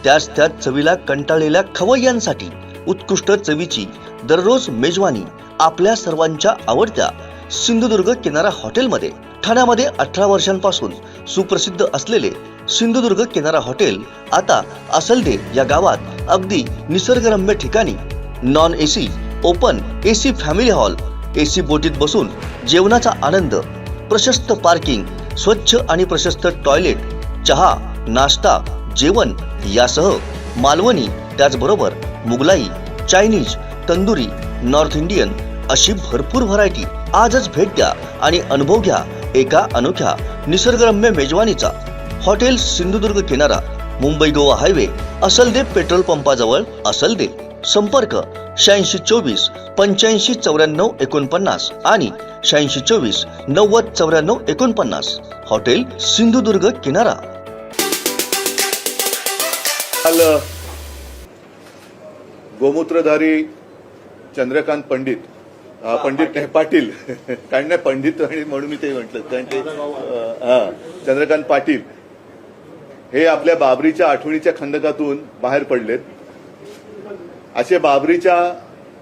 त्याच चवीला कंटाळलेल्या खवय्यांसाठी उत्कृष्ट चवीची दररोज मेजवानी आपल्या सर्वांच्या आवडत्या सिंधुदुर्ग किनारा हॉटेलमध्ये। ठाण्यामध्ये 18 वर्षांपासून सुप्रसिद्ध असलेले सिंधुदुर्ग किनारा हॉटेल आता असलदे या गावात अगदी निसर्गरम्य ठिकाणी non AC, open AC family hall, AC बोटीत बसून जेवणाचा आनंद, प्रशस्त पार्किंग, स्वच्छ आणि प्रशस्त टॉयलेट, चहा, नाश्ता, जेवण यासह मालवणी त्याचबरोबर Mughlai, Chinese, tandoori, north Indian अशी भरपूर व्हरायटी। आजच भेट द्या आणि अनुभव घ्या एका अनोख्या निसर्गरम्य मेजवानीचा। हॉटेल सिंधुदुर्ग किनारा, मुंबई गोवा हायवे, असलदे पेट्रोल पंपाजवळ, असलदे। संपर्क 8624 85 94 49 आणि 8624 90 94 49। हॉटेल सिंधुदुर्ग किनारा। गोमूत्रधारी चंद्रकांत पंडित नाही पाटील कारण नाही पंडित आणि म्हणून मी ते म्हटलं, कारण ते चंद्रकांत पाटील हे आपल्या बाबरीच्या आठवणीच्या खंदकातून बाहेर पडलेत। असे बाबरीच्या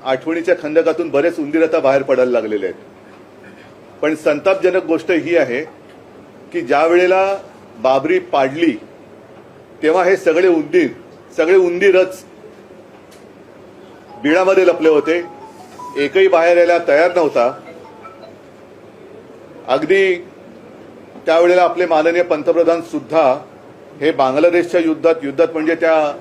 आठवणीच्या खंदकातून बरेच उंदीर आता बाहेर पडायला लागलेले आहेत। पण संतापजनक गोष्ट ही आहे की ज्या वेळेला बाबरी पाडली तेव्हा हे सगळे उंदीरच बिळामध्ये लपले होते, एकही बाहेर यायला तयार नव्हता। अगदी त्यावेळेला आपले माननीय पंतप्रधान सुद्धा हे बांगलादेशच्या युद्धात म्हणजे त्या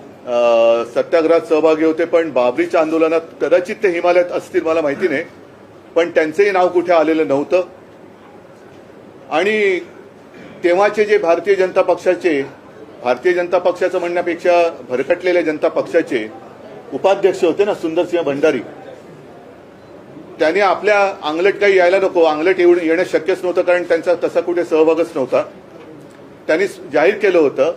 सत्याग्रहात सहभागी होते, पण बाबरीच्या आंदोलनात कदाचित ते हिमालयात असतील, मला माहिती नाही, पण त्यांचंही नाव कुठे आलेलं नव्हतं। आणि तेव्हाचे जे भारतीय जनता पक्षाचं म्हणण्यापेक्षा भरकटलेल्या जनता पक्षाचे उपाध्यक्ष होते ना, सुंदरसिंह भंडारी, त्यांनी आपल्या अंगलट काही यायला नको, अंगलट येणं शक्यच नव्हतं कारण त्यांचा तसा कुठे सहभागच नव्हता। त्यांनी जाहीर केलं होतं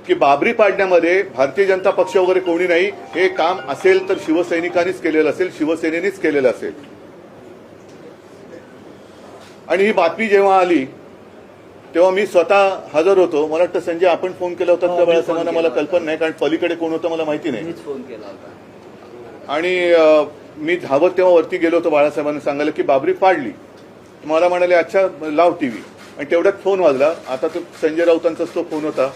की बाबरी पाडण्यामध्ये भारतीय जनता पक्ष वगैरे कोणी नाही, हे काम असेल तर शिवसैनिकांनीच केलेलं असेल, शिवसेनेनेच केलेलं असेल। आणि ही बातमी जेव्हा आली तेव्हा मी स्वतः हजर होतो। मला वाटतं संजय आपण फोन केला होता त्या वेळेस, मला कल्पना नाही कारण पलीकडे कोण होतं मला माहिती नाही। आणि मी धावत तेव्हा वरती गेलो होतो बाळासाहेबांना सांगायला की बाबरी पाडली। मला म्हणाले अच्छा लाव टीव्ही, आणि तेवढ्यात फोन वाजला। आता तो संजय राऊतांचाच तो फोन होता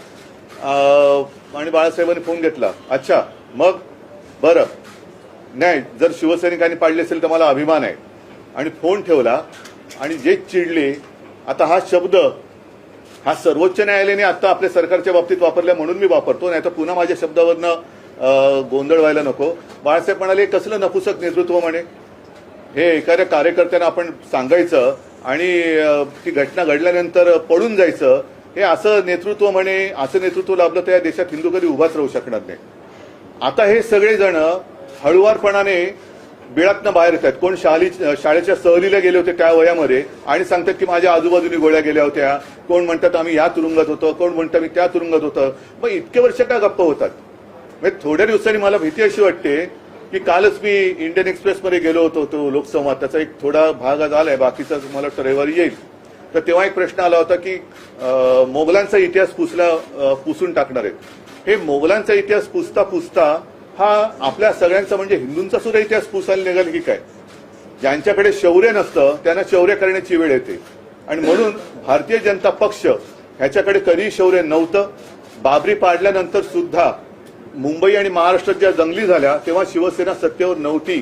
आणि बाळासाहेबांनी फोन घेतला। अच्छा मग बरं, नाही जर शिवसैनिकांनी पाडले असेल तर मला अभिमान आहे, आणि फोन ठेवला। आणि जे चिडले, आता हा शब्द हा सर्वोच्च न्यायालयाने आता आपल्या सरकारच्या बाबतीत वापरला म्हणून मी वापरतो, नाही तर पुन्हा माझ्या शब्दावरनं गोंधळ व्हायला नको। बाळासाहेब म्हणाले कसलं नपुसक नेतृत्व म्हणे, हे एखाद्या कार्यकर्त्यांना आपण सांगायचं आणि ती घटना घडल्यानंतर पळून जायचं, हे असं नेतृत्व म्हणे, असं नेतृत्व लाभलं तर या देशात हिंदू कधी उभाच राहू शकणार नाही। आता हे सगळेजण हळुवारपणाने बिळातनं बाहेर येत आहेत। कोण शाळेच्या सहलीला गेले होते त्या वयामध्ये आणि सांगतात की माझ्या आजूबाजूनी गोळ्या गेल्या होत्या, कोण म्हणतात आम्ही या तुरुंगात होतो, कोण म्हणतात मी त्या तुरुंगात होतं। मग इतके वर्ष का गप्प होतात? म्हणजे थोड्या दिवसांनी मला भीती अशी वाटते की कालच मी इंडियन एक्सप्रेसमध्ये गेलो होतो, तो लोकसंवाद त्याचा एक थोडा भाग आज आलाय, बाकीचा मला वाटतं रविवारी येईल। तर तेव्हा एक प्रश्न आला होता की मोगलांचा इतिहास पुसून टाकणार आहेत। हे मोगलांचा इतिहास पुसता हा आपल्या सगळ्यांचा म्हणजे हिंदूंचा सुद्धा इतिहास पुसायला निघाल की काय? ज्यांच्याकडे शौर्य नसतं त्यांना शौर्य करण्याची वेळ येते, आणि म्हणून भारतीय जनता पक्ष ह्याच्याकडे कधीही शौर्य नव्हतं। बाबरी पाडल्यानंतर सुद्धा मुंबई आणि महाराष्ट्रात ज्या दंगली झाल्या तेव्हा शिवसेना सत्तेवर नव्हती।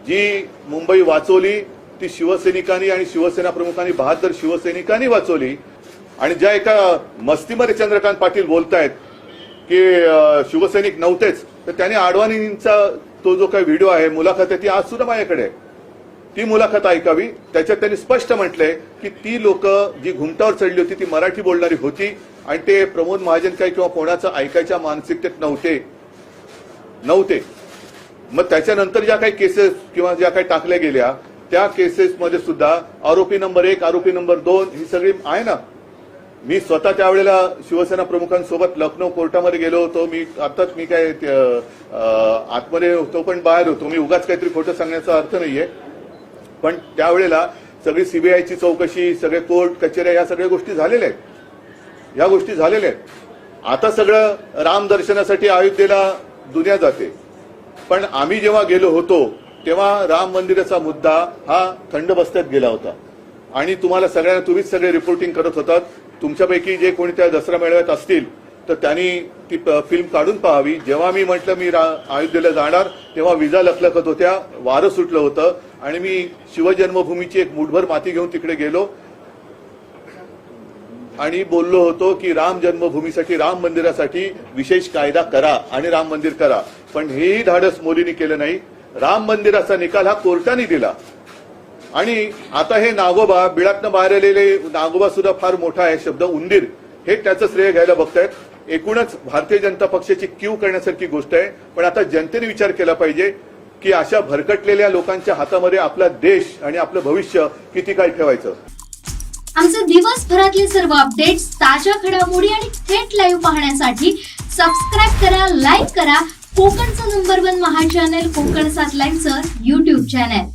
जी मुंबई वाचवली ती शिवसैनिकांनी आणि शिवसेना प्रमुखांनी, बहादर शिवसैनिकांनी वाचवली। आणि ज्या एका मस्तीमध्ये चंद्रकांत पाटील बोलतायत की शिवसैनिक नव्हतेच, तर त्याने आडवाणींचा तो जो काही व्हिडिओ आहे, मुलाखत आहे, ती आज सुद्धा माझ्याकडे आहे, ती मुलाखत ऐकावी। त्याच्यात त्यांनी स्पष्ट म्हटलंय की ती लोक जी घुमटावर चढली होती ती मराठी बोलणारी होती, आणि ते प्रमोद महाजन काही किंवा कोणाचं ऐकायच्या मानसिकतेत नव्हते। मग त्याच्यानंतर ज्या काही केसेस किंवा ज्या काही टाकल्या गेल्या त्या केसेसमध्ये सुद्धा आरोपी नंबर 1, आरोपी नंबर 2 ही सगळी आहे ना। मी स्वतः त्यावेळेला शिवसेना प्रमुखांसोबत लखनौ कोर्टामध्ये गेलो होतो। मी काय आतमध्ये होतो पण बाहेर होतो, मी उगाच काहीतरी खोटं सांगण्याचा अर्थ नाहीये। पण त्यावेळेला सगळी सीबीआयची चौकशी, सगळे कोर्ट कचेऱ्या, या सगळ्या गोष्टी झालेल्या आहेत, आता सगळं राम दर्शनासाठी अयोध्येला दुनिया जाते, पण आम्ही जेव्हा गेलो होतो तेव्हा राम मंदिराचा मुद्दा हा थंड बस्त्यात गेला होता. आणि तुम्हाला सगळ्यांना, तुम्हीच सगळे रिपोर्टिंग करत होतात. तुमच्यापैकी जे कोणी त्या दसरा मेळाव्यात असतील तर त्यांनी ती फिल्म काढून पाहावी. जेव्हा मी म्हटलं मी अयोध्येला जाणार तेव्हा विजा लखलखत होत्या, वारं सुटलं होतं आणि मी शिवजन्मभूमीची एक मुठभर माती घेऊन तिकडे गेलो आणि बोललो होतो की राम जन्मभूमीसाठी, राम मंदिरासाठी विशेष कायदा करा आणि राम मंदिर करा. पण हेही धाडस मोदींनी केलं नाही. राम मंदिराचा निकाल हा कोर्टाने दिला आणि आता हे नागोबा, बिळातनं बाहेर आलेले नागोबा सुद्धा फार मोठा आहे शब्द, उंदीर, हे त्याचं श्रेय घ्यायला बघतायत. एकूणच भारतीय जनता पक्षाची कीव करण्यासारखी गोष्ट आहे. पण आता जनतेने विचार केला पाहिजे की अशा भरकटलेल्या लोकांच्या हातामध्ये आपला देश आणि आपलं भविष्य किती काळ ठेवायचं. आमचे दिवसभरातले सर्व अपडेट्स, ताज्या घडामोडी आणि थेट लाईव्ह पाहण्यासाठी सबस्क्राईब करा, लाईक करा कोकणचं नंबर 1 महा चॅनल कोकण 7 लाईव्हचं YouTube चॅनल.